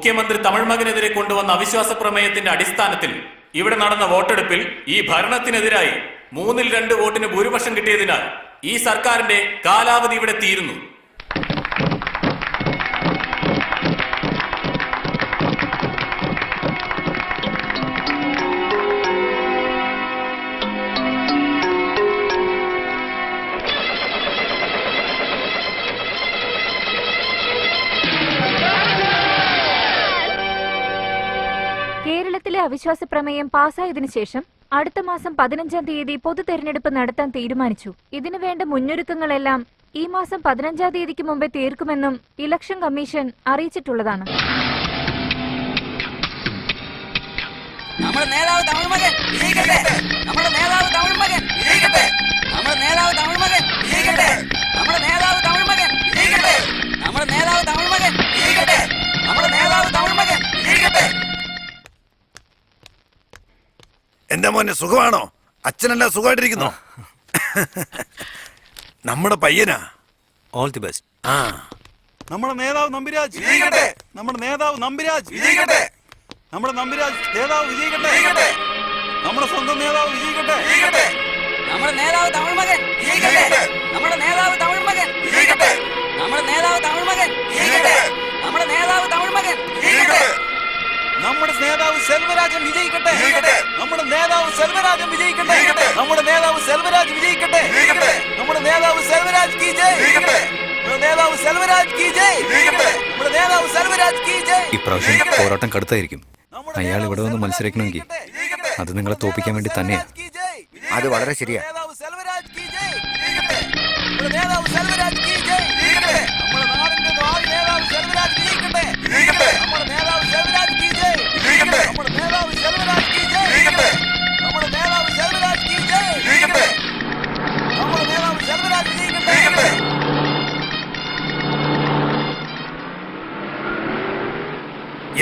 മുഖ്യമന്ത്രി തമിഴ് മകനെതിരെ കൊണ്ടുവന്ന അവിശ്വാസ പ്രമേയത്തിന്റെ അടിസ്ഥാനത്തിൽ ഇവിടെ നടന്ന വോട്ടെടുപ്പിൽ ഈ ഭരണത്തിനെതിരായി 2/3 വോട്ടിന് ഭൂരിപക്ഷം കിട്ടിയതിനാൽ ഈ സർക്കാരിന്റെ കാലാവധി ഇവിടെ തീരുന്നു. കേരളത്തിലെ അവിശ്വാസ പ്രമേയം പാസ്സായതിനു ശേഷം അടുത്ത മാസം 15-ാം തീയതി പൊതു തെരഞ്ഞെടുപ്പ് നടത്താൻ തീരുമാനിച്ചു. ഇതിനുവേണ്ട മുന്നൊരുക്കങ്ങളെല്ലാം ഈ മാസം 15-ാം തീയതിക്ക് മുമ്പേ തീർക്കുമെന്നും ഇലക്ഷൻ കമ്മീഷൻ അറിയിച്ചിട്ടുള്ളതാണ്. എന്റെ മോനെ സുഖമാണോ? അച്ഛനെല്ലാം സുഖമായിട്ടിരിക്കുന്നു. നമ്മുടെ പയ്യനാ. All the best. നമ്മുടെ നേതാവ് നമ്പിരാജ് വിജയിക്കട്ടെ. നമ്മുടെ നേതാവ് നമ്പിരാജ് വിജയിക്കട്ടെ. നമ്മുടെ നമ്പിരാജ് നേതാവ് വിജയിക്കട്ടെ. നമ്മുടെ സ്വന്തം നേതാവ് വിജയിക്കട്ടെ. നമ്മുടെ നേതാവ് തമിഴ് മകൻ വിജയിക്കട്ടെ. നമ്മുടെ നേതാവ് തമിഴ് മകൻ വിജയിക്കട്ടെ. നമ്മുടെ നേതാവ് തമിഴ് മകൻ വിജയിക്കട്ടെ. നമ്മുടെ നേതാവ് തമിഴ് മകൻ വിജയിക്കട്ടെ. നമ്മുടെ നേതാവ് സെൽവരാജൻ വിജയിക്കട്ടെ. നമ്മുടെ നേതാവ് സെൽവരാജൻ വിജയിക്കട്ടെ. നമ്മുടെ നേതാവ് സെൽവരാജ് വിജയിക്കട്ടെ. നമ്മുടെ നേതാവ് സെൽവരാജ് കി ജയ്. നമ്മുടെ നേതാവ് സെൽവരാജ് കി ജയ്. നമ്മുടെ നേതാവ് സെൽവരാജ് കി ജയ്. ഇപ്രാവശ്യം പോരാട്ടം കടുത്തായിരിക്കും. അയാൾ ഇവിടെ വന്ന് മത്സരിക്കണമെങ്കിൽ അത് നിങ്ങളെ തോപ്പിക്കാൻ വേണ്ടി തന്നെയാ. അത് വളരെ ശരിയാ.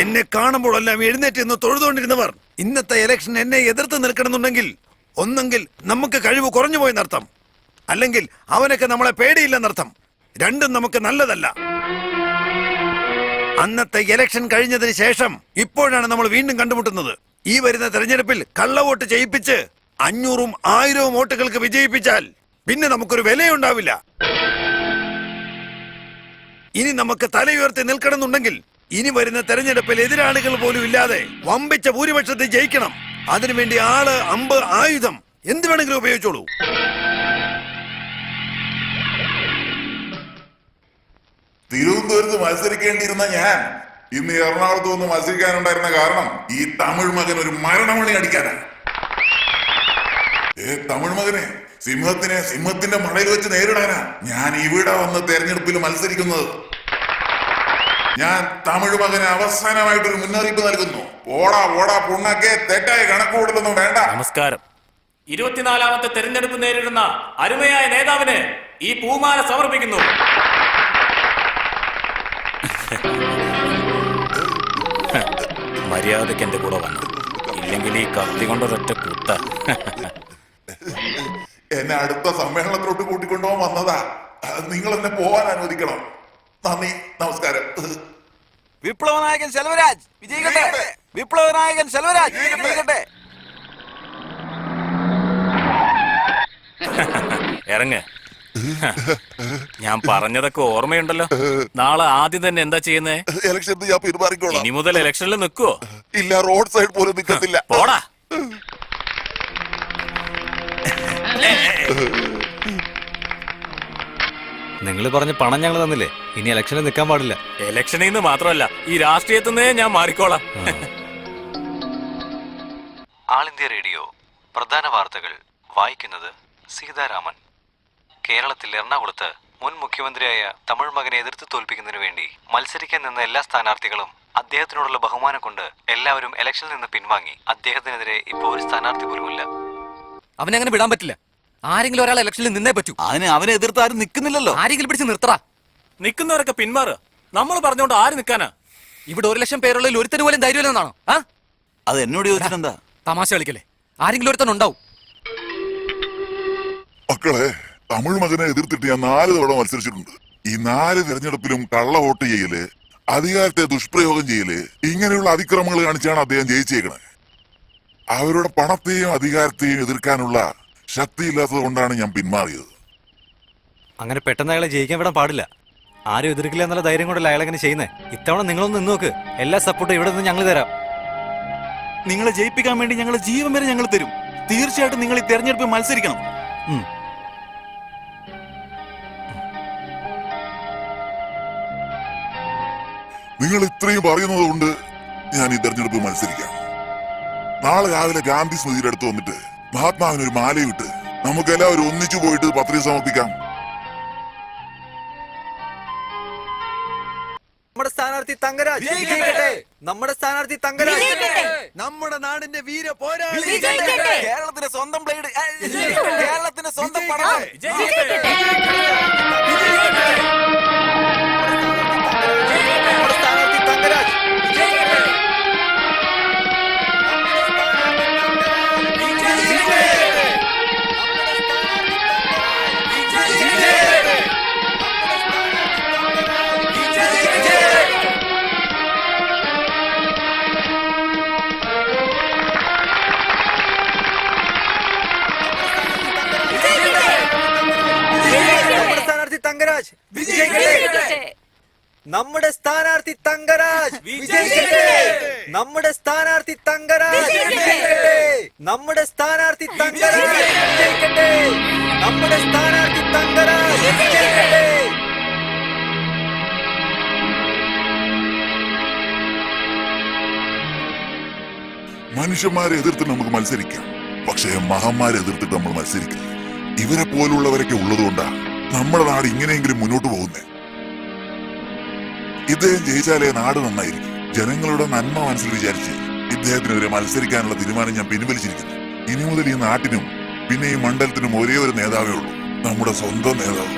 എന്നെ കാണുമ്പോഴെല്ലാം എഴുന്നേറ്റ് നിന്ന് തൊഴുതുകൊണ്ടിരുന്നവർ ഇന്നത്തെ ഇലക്ഷൻ എന്നെ എതിർത്ത് നിൽക്കണമെന്നുണ്ടെങ്കിൽ ഒന്നെങ്കിൽ നമുക്ക് കഴിവ് കുറഞ്ഞു പോയെന്നർത്ഥം, അല്ലെങ്കിൽ അവനൊക്കെ നമ്മളെ പേടിയില്ലെന്നർത്ഥം. രണ്ടും നമുക്ക് നല്ലതല്ല. അന്നത്തെ ഇലക്ഷൻ കഴിഞ്ഞതിന് ശേഷം ഇപ്പോഴാണ് നമ്മൾ വീണ്ടും കണ്ടുമുട്ടുന്നത്. ഈ വരുന്ന തെരഞ്ഞെടുപ്പിൽ കള്ളവോട്ട് ചെയ്യിപ്പിച്ച് 500ഉം 1000ഉം വോട്ടുകൾക്ക് വിജയിപ്പിച്ചാൽ പിന്നെ നമുക്കൊരു വിലയുണ്ടാവില്ല. ഇനി നമുക്ക് തലയുയർത്തി നിൽക്കണമെന്നുണ്ടെങ്കിൽ ഇനി വരുന്ന തെരഞ്ഞെടുപ്പിൽ എതിരാളികൾ പോലും ഇല്ലാതെ വമ്പിച്ച ഭൂരിപക്ഷത്തിൽ ജയിക്കണം. അതിനുവേണ്ടി ആള്, അമ്പ്, ആയുധം എന്ത് വേണമെങ്കിലും ഉപയോഗിച്ചോളൂ. തിരുവനന്തപുരത്ത് മത്സരിക്കേണ്ടിയിരുന്ന ഞാൻ ഇന്ന് എറണാകുളത്ത് വന്ന് മത്സരിക്കാനുണ്ടായിരുന്ന കാരണം ഈ തമിഴ് മകൻ ഒരു മരണമണി അടിക്കാനാണ്. തമിഴ് മകനെ സിംഹത്തിന്റെ മടയിൽ വെച്ച് നേരിടാനാ ഞാൻ ഇവിടെ വന്ന് തെരഞ്ഞെടുപ്പിൽ മത്സരിക്കുന്നത്. ഞാൻ തമിഴ് മകന് അവസാനമായിട്ടൊരു മുന്നറിയിപ്പ് നൽകുന്നു. ഓടാ പുണ്ണക്കെ തെറ്റായ കണക്കുകൂടലൊന്നും വേണ്ട. നമസ്കാരം. 24ാമത്തെ തെരഞ്ഞെടുപ്പ് നേരിടുന്ന അരുമയായ നേതാവിന് ഈ പൂമാല സമർപ്പിക്കുന്നു. മര്യാദക്ക് എന്റെ കൂടെ വന്നു, ഇല്ലെങ്കിൽ ഈ കത്തി കൊണ്ടൊരൊറ്റ കുത്ത. എന്നെ അടുത്ത സമ്മേളനത്തിലോട്ട് കൂട്ടിക്കൊണ്ടുപോകാൻ വന്നതാ. നിങ്ങൾ എന്നെ പോവാൻ അനുവദിക്കണം. നന്ദി, നമസ്കാരം. വിപ്ലവ നായകൻ സെൽവരാജ് വിജയിക്കട്ടെ. വിപ്ലവ നായകൻ സെൽവരാജ് വിജയിക്കട്ടെ. ഇറങ്ങ്. ഞാൻ പറഞ്ഞതൊക്കെ ഓർമ്മയുണ്ടല്ലോ. നാളെ ആദ്യം തന്നെ എന്താ ചെയ്യുന്നേ? ഇലക്ഷൻ ഞാൻ പെരുമാറിക്കോളാം. ഇനി മുതൽ ഇലക്ഷനിൽ നിൽക്കുവോ? ഇല്ല, റോഡ് സൈഡ് പോലും നിൽക്കത്തില്ല. പോടാ. നിങ്ങൾ പറഞ്ഞ പണം ഞങ്ങൾ തന്നില്ലേ, ഇനി ഇലക്ഷനിൽ നിൽക്കാൻ പാടില്ല. ഇലക്ഷനിൽ നിന്ന് മാത്രമല്ല, ഈ രാഷ്ട്രീയത്തിൽ നിന്നേ ഞാൻ മാറിക്കോളാം. ആൾ ഇന്ത്യ റേഡിയോ പ്രധാന വാർത്തകൾ വായിക്കുന്നത് സീതാരാമൻ. കേരളത്തിൽ എറണാകുളത്ത് മുൻ മുഖ്യമന്ത്രിയായ തമിഴ് മകനെ എതിർത്ത് തോൽപ്പിക്കുന്നതിനു വേണ്ടി മത്സരിക്കാൻ നിന്ന എല്ലാ സ്ഥാനാർത്ഥികളും അദ്ദേഹത്തിനോടുള്ള ബഹുമാനം കൊണ്ട് എല്ലാവരും ഇലക്ഷനിൽ നിന്ന് പിൻവാങ്ങി. അദ്ദേഹത്തിനെതിരെ ഇപ്പോൾ ഒരു സ്ഥാനാർത്ഥി പോലുമില്ല. അവനെ അങ്ങനെ വിടാൻ പറ്റില്ല. ആരെങ്കിലും ഒരാൾ ഇലക്ഷനിൽ നിന്നേ പറ്റൂ. അവനെ എതിർത്ത് ആരും നിൽക്കുന്നില്ലല്ലോ. ആരെങ്കിലും പിടിച്ച് നിർത്തറ. നിൽക്കുന്നവരൊക്കെ പിന്മാറുക. നമ്മൾ പറഞ്ഞോണ്ട് ആര് നിൽക്കാനാ? ഇവിടെ 1 ലക്ഷം പേരുള്ള ഒരുത്തന് പോലും ധൈര്യമില്ലെന്നാണോ? അത് എന്നോട് ചോദിച്ചിട്ടെന്താ? തമാശ കളിക്കല്ലേ. ആരെങ്കിലും ഒരുത്തൻ ഉണ്ടാവും. മക്കളെ, തമിഴ് മകനെ എതിർത്തിട്ട് ഞാൻ 4 തവണ മത്സരിച്ചിട്ടുണ്ട്. ഈ 4 തെരഞ്ഞെടുപ്പിലും കള്ള വോട്ട് ചെയ്യല് അധികാരത്തെ ദുഷ്പ്രയോഗം ചെയ്യല് ഇങ്ങനെയുള്ള അതിക്രമങ്ങൾ കാണിച്ചാണ് അദ്ദേഹം ജയിച്ചേക്കണത്. അവരുടെ പണത്തെയും അധികാരത്തെയും എതിർക്കാനുള്ള ശക്തിയില്ലാത്തത് കൊണ്ടാണ് ഞാൻ പിന്മാറിയത്. അങ്ങനെ പെട്ടെന്ന് അയാളെ ജയിക്കാൻ വിടാൻ പാടില്ല. ആരും എതിർക്കില്ല എന്നുള്ള ധൈര്യം കൊണ്ടല്ല അയാളെങ്ങനെ ചെയ്യുന്നത്. ഇത്തവണ നിങ്ങളൊന്ന് നിന്ന് നോക്ക്. എല്ലാ സപ്പോർട്ടും ഇവിടെ നിന്ന് ഞങ്ങൾ തരാം. നിങ്ങളെ ജയിപ്പിക്കാൻ വേണ്ടി ഞങ്ങളുടെ ജീവൻ വരെ ഞങ്ങൾ തരും. തീർച്ചയായിട്ടും നിങ്ങൾ ഈ തെരഞ്ഞെടുപ്പിൽ മത്സരിക്കണം. നിങ്ങൾ ഇത്രയും പറയുന്നത് കൊണ്ട് ഞാൻ ഈ തെരഞ്ഞെടുപ്പ് മത്സരിക്കാം. നാളെ രാവിലെ ഗാന്ധി സ്മൃതിയുടെ അടുത്ത് വന്നിട്ട് മഹാത്മാവിനൊരു മാലയിട്ട് നമുക്കെല്ലാവരും ഒന്നിച്ചു പോയിട്ട് പത്രിക സമർപ്പിക്കാം. നമ്മുടെ സ്ഥാനാർത്ഥി തങ്കരാജ് വിജയിക്കട്ടെ. നമ്മുടെ സ്ഥാനാർത്ഥി തങ്കരാജ് നമ്മുടെ നാടിന്റെ വീര പോരാളി കേരളത്തിന്റെ സ്വന്തം ബ്ലേഡ്, കേരളത്തിന്റെ സ്വന്തം പണം. നമ്മുടെ സ്ഥാനാർത്ഥി തങ്കരാജ് തങ്കരാജ് വിജയിക്കട്ടെ. നമ്മുടെ സ്ഥാനാർത്ഥി തങ്കരാജ് വിജയിക്കട്ടെ. നമ്മുടെ സ്ഥാനാർത്ഥി തങ്കരാജ് വിജയിക്കട്ടെ. നമ്മുടെ സ്ഥാനാർത്ഥി തങ്കരാജ് വിജയിക്കട്ടെ. നമ്മുടെ സ്ഥാനാർത്ഥി തങ്കരാജ് വിജയിക്കട്ടെ. മനുഷ്യന്മാരെ എതിർത്ത് നമുക്ക് മത്സരിക്കാം, പക്ഷേ മഹാന്മാരെ എതിർത്തിട്ട് നമ്മൾ മത്സരിക്കില്ല. ഇവരെ പോലുള്ളവരൊക്കെ ഉള്ളതുകൊണ്ടാണ് നമ്മുടെ നാട് ഇങ്ങനെയെങ്കിലും മുന്നോട്ട് പോകുന്നത്. ഇദ്ദേഹം ജയിച്ചാലേ നാട് നന്നായിരിക്കും. ജനങ്ങളുടെ നന്മ മനസ്സിൽ വിചാരിച്ച് ഇദ്ദേഹത്തിനെതിരെ മത്സരിക്കാനുള്ള തീരുമാനം ഞാൻ പിൻവലിച്ചിരിക്കുന്നു. ഇനി മുതൽ ഈ നാട്ടിനും പിന്നെ ഈ മണ്ഡലത്തിനും ഒരേ ഒരു നേതാവേ ഉള്ളൂ, നമ്മുടെ സ്വന്തം നേതാവ്.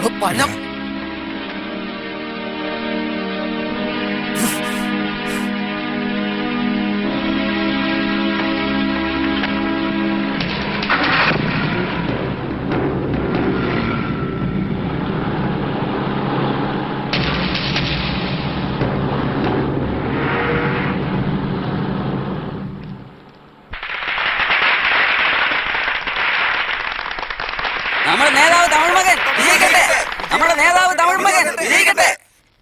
നമ്മുടെ നേതാവ് തമിഴ് മകൻ വിജയിക്കട്ടെ. നമ്മുടെ നേതാവ് തമിഴ് മകൻ വിജയിക്കട്ടെ.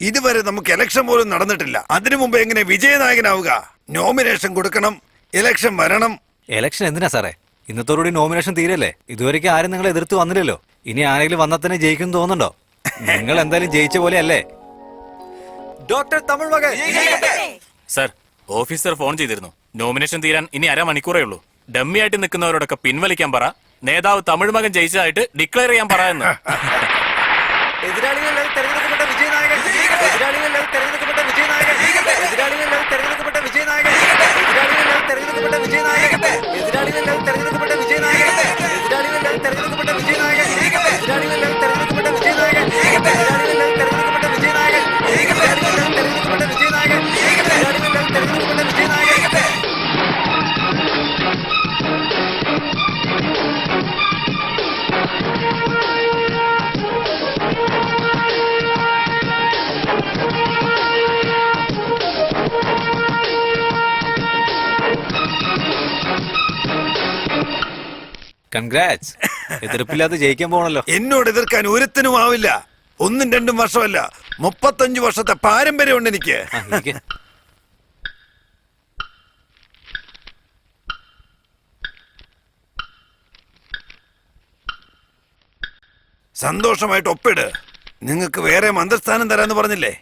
ഇതുവരെ നമുക്ക് ഇലക്ഷൻ പോലും നടന്നിട്ടില്ല. അതിനു മുമ്പ് എങ്ങനെ വിജയനായകനാവുക? നോമിനേഷൻ കൊടുക്കണം, ഇലക്ഷൻ വരണം. ഇലക്ഷൻ എന്തിനാ സാറേ? ഇന്നത്തോടുകൂടി നോമിനേഷൻ തീരല്ലേ? ഇതുവരെയ്ക്ക് ആരും നിങ്ങളെ എതിർത്ത് വന്നില്ലല്ലോ. ഇനി ആരെങ്കിലും വന്നാൽ തന്നെ ജയിക്കും തോന്നുന്നുണ്ടോ? നിങ്ങൾ എന്തായാലും ജയിച്ച പോലെയല്ലേ? ഡോക്ടർ തമിഴ് മകൻ സർ, ഓഫീസർ ഫോൺ ചെയ്തിരുന്നു. നോമിനേഷൻ തീരാൻ ഇനി അരമണിക്കൂറേ ഉള്ളൂ. ഡമ്മി ആയിട്ട് നിൽക്കുന്നവരോടൊക്കെ പിൻവലിക്കാൻ പറ. നേതാവ് തമിഴ് മകൻ ജയിച്ചതായിട്ട് ഡിക്ലെയർ ചെയ്യാൻ പറയുന്നു. എതിരാളികളിൽ തെരഞ്ഞെടുക്കപ്പെട്ട വിജയനായകൻ. എതിരാളികളിൽ തെരഞ്ഞെടുക്കപ്പെട്ട വിജയനായകൻ. എതിരാളികളിൽ തെരഞ്ഞെടുക്കപ്പെട്ട വിജയനായകൻ. എതിരാളികളിൽ തെരഞ്ഞെടുക്കപ്പെട്ട വിജയനായകൻ. എതിരാളികളിൽ തെരഞ്ഞെടുക്കപ്പെട്ട വിജയനായകൻ. എതിരാളികളിൽ തെരഞ്ഞെടുക്കപ്പെട്ട വിജയനായകൻ. എതിരാളികളിൽ തെരഞ്ഞെടുക്കപ്പെട്ട വിജയനായകൻ. എതിരാളികളിൽ തെരഞ്ഞെടുക്കപ്പെട്ട വിജയനായകൻ. എതിരാളികളിൽ തെരഞ്ഞെടുക്കപ്പെട്ട വിജയനായകൻ. എതിരാളികളിൽ തെരഞ്ഞെടുക്കപ്പെട്ട വിജയനായകൻ. കൺഗ്രാറ്റ്സ്. എതിർപ്പില്ലാതെ ജയിക്കാൻ പോകണല്ലോ. എന്നോട് എതിർക്കാൻ ഒരുത്തിനും ആവില്ല. 1-2 വർഷമല്ല, 35 വർഷത്തെ പാരമ്പര്യമുണ്ട് എനിക്ക്. സന്തോഷമായിട്ട് ഒപ്പിട്. നിങ്ങൾക്ക് വേറെ മന്ത്രിസ്ഥാനം തരാന്ന് പറഞ്ഞില്ലേ?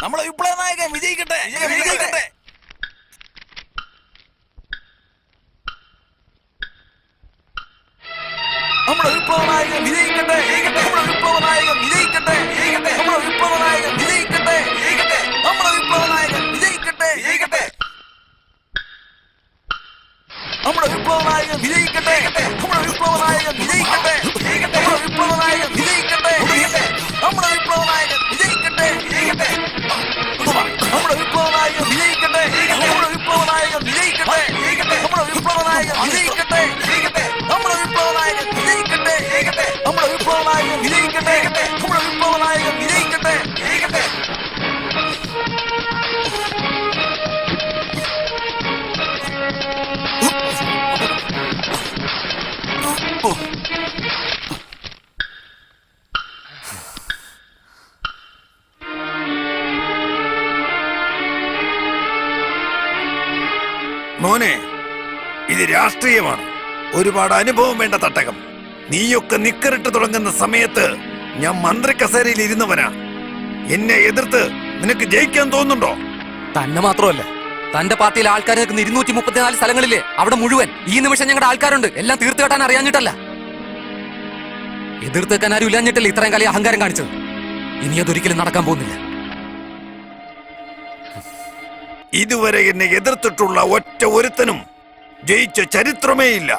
നമ്മുടെ വിപ്ലവ നായകൻ വിജയിക്കട്ടെ. വിജയിക്കട്ടെ. നമ്മുടെ വിപ്ലവ നായകൻ വിജയിക്കട്ടെ. നമ്മുടെ വിപ്ലവ നായകൻ വിജയിക്കട്ടെ. നമ്മുടെ വിപ്ലവ നായകൻ വിജയിക്കട്ടെ. നമ്മുടെ വിപ്ലവ നായകൻ വിജയിക്കട്ടെ. നമ്മുടെ വിപ്ലവ നായകൻ വിജയിക്കട്ടെ. നമ്മുടെ വിപ്ലവ നായകൻ വിജയിക്കട്ടെ. നമ്മുടെ വിപ്ലവ നായകൻ വിജയിക്കട്ടെ. നമ്മുടെ വിപ്ലവ നായകൻ വിജയിക്കട്ടെ. നമ്മുടെ വിപ്ലവ നായകൻ വിജയിക്കട്ടെ. നമ്മുടെ വിപ്ലവ നായകൻ വിജയിക്കട്ടെ. നമ്മുടെ വിപ്ലവ നായകൻ വിജയിക്കട്ടെ. നമ്മുടെ വിപ്ലവ നായകൻ വിജയിക്കട്ടെ. നമ്മുടെ വിപ്ലവനായകൻ വിജയിക്കട്ടെ. നമ്മുടെ വിപ്ലവനായകൻ വിജയിക്കട്ടെ. മോനെ, ഇത് രാഷ്ട്രീയമാണ്. ഒരുപാട് അനുഭവം വേണ്ട തട്ടകം. നീയൊക്കെ നിക്കറിട്ട് തുടങ്ങുന്ന സമയത്ത് ഞാൻ മന്ത്രി കസേരയിൽ ഇരുന്നവനാ. എന്നെ എതിർത്ത് നിനക്ക് ജയിക്കാൻ തോന്നുന്നുണ്ടോ? തന്നെ മാത്രമല്ല, തന്റെ പാർട്ടിയിലെ ആൾക്കാർ നിൽക്കുന്ന 234 സ്ഥലങ്ങളില്ലേ, അവിടെ മുഴുവൻ ഈ നിമിഷം ഞങ്ങളുടെ ആൾക്കാരുണ്ട്. എല്ലാം തീർത്തു കെട്ടാൻ അറിയാഞ്ഞിട്ടല്ല, എതിർത്ത് വെക്കാൻ ആരും ഇല്ലാഞ്ഞിട്ടല്ലേ ഇത്രയും കാലം അഹങ്കാരം കാണിച്ചത്. ഇനി അതൊരിക്കലും നടക്കാൻ പോകുന്നില്ല. ഇതുവരെ എന്നെ എതിർത്തിട്ടുള്ള ഒറ്റ ഒരുത്തനും ജയിച്ച ചരിത്രമേ ഇല്ല.